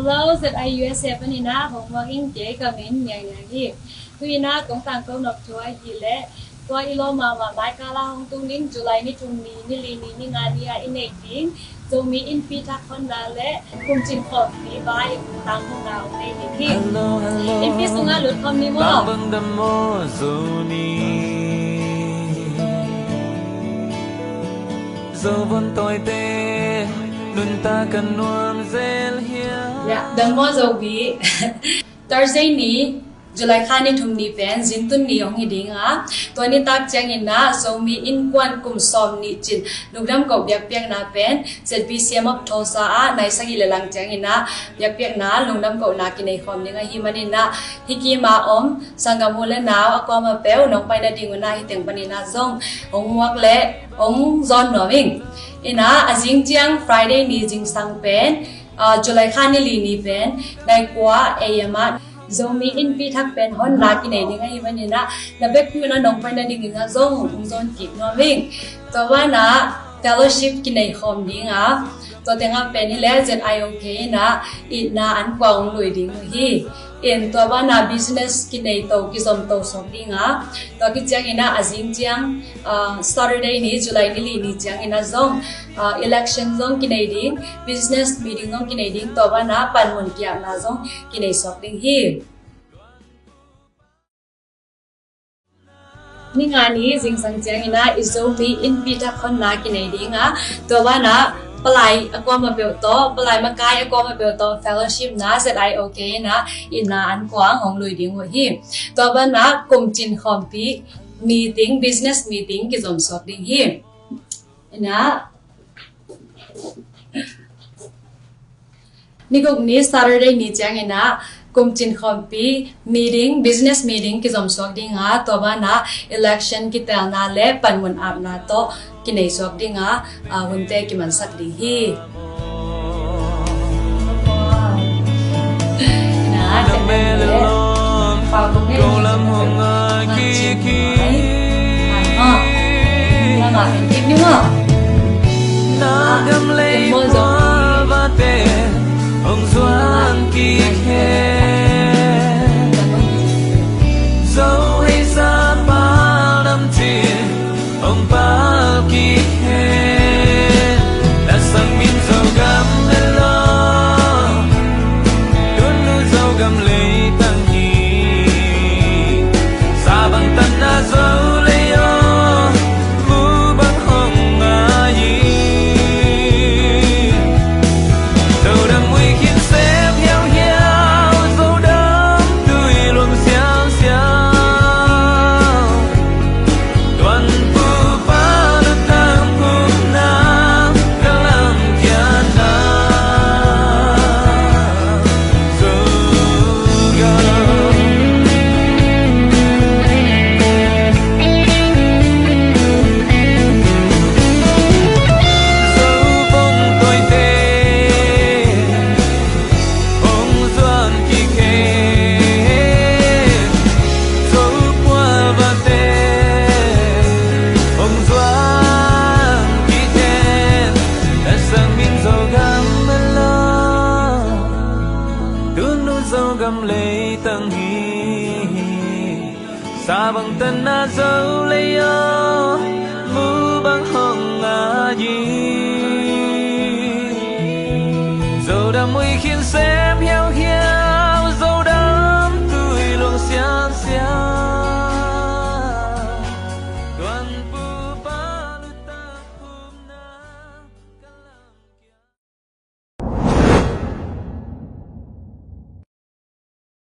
Hello, that I USA bên na hồng vang in chế cả mình nhàng nhàng hi. Tuy na cũng tăng câu nộp cho ai gì lẽ. Tôi ilo mà mai cả là hồng tung nín July ní trung ní lì ní ngani à in eighteen. Zomi in phi thắc con là lẽ cùng trình khẩu phí bài tăng hồng nào đây hi. In phi sung á lụt không ní mô. Lungdam Zomi. Dẫu vẫn tôi tê luôn ta cần nuông dễ hiểu. Yeah, đừng mơ dầu bí. Thursday ní July khani thum ni pen zintun ni ong hiding a to ni tak chang in na Zomi Innkuan kum som ni chin Lungdam ko biak piak na pen ZBCM of Thosa a nai sagi lelang chang in na biak piak na Lungdam ko na kinai khom ni nga hi manin na hiki ma om sangam hole naw akwa ma peu nong pai na ding na hi teng pani na zong ong wak le ong zon no wing ina azing chiang Friday ni jing sang pen July khani li ni pen dai kwa ayama Zomi in pi thak pen hon la ki nei dinga himan na na bek pu na nong pai na ding nga zong kip no wing to wa na fellowship ki nei khom dinga to tenga pen ni le ZIOK na it na an kwang lui ding hi in to wa na business ki nei to ki zom to so dinga to ki chang ina azing chiang Saturday ni July ni li ni chang ina zong election zong ki nei ding business meeting zong ki nei ding to wa na pan mun kya na zong ki nei sok ding hi ni ngani jing sang chang ina Zomi in pita khon na ki nei ding a to wa na palai akwa ma bel to palai ma kai akwa ma bel to fellowship na ZIOK na ina an kwang hong lui ding ho hi to ba na kum chin khom pi meeting business meeting ki zom sok ding hi ina ni gok ni Saturday ni chang ina kum chin khom pi meeting business meeting ki zom sok ding ha to ba na election ki tel na le pan mun ap na to ki nei sok ding ha hunte ki man sak ding hi na pa ko ne ko lam hong ki ki na ma kim ni mo na gam lei mo va te ông doan ki khe dẫu hay xa bao năm tiền ông bao ki khe đã sang min dâu gam hello luôn nuôi dâu gam lấy tăng hi xa bằng tân na dâu lấy ô mu bằng hồng ai dâu đam nguy khiến xếp heo heo dâu đam tươi luôn xéo xéo toàn phu ba được tam cùng nam đã làm kian na dâu gam dâu bông tôi tê ông doan ki khe dâu qua và tê ông doan ki khe đã sang min dâu gam lo tuôn nu dâu gam lấy tăng hi xa bằng tân na dâu lấy yo mu bằng hồng a gì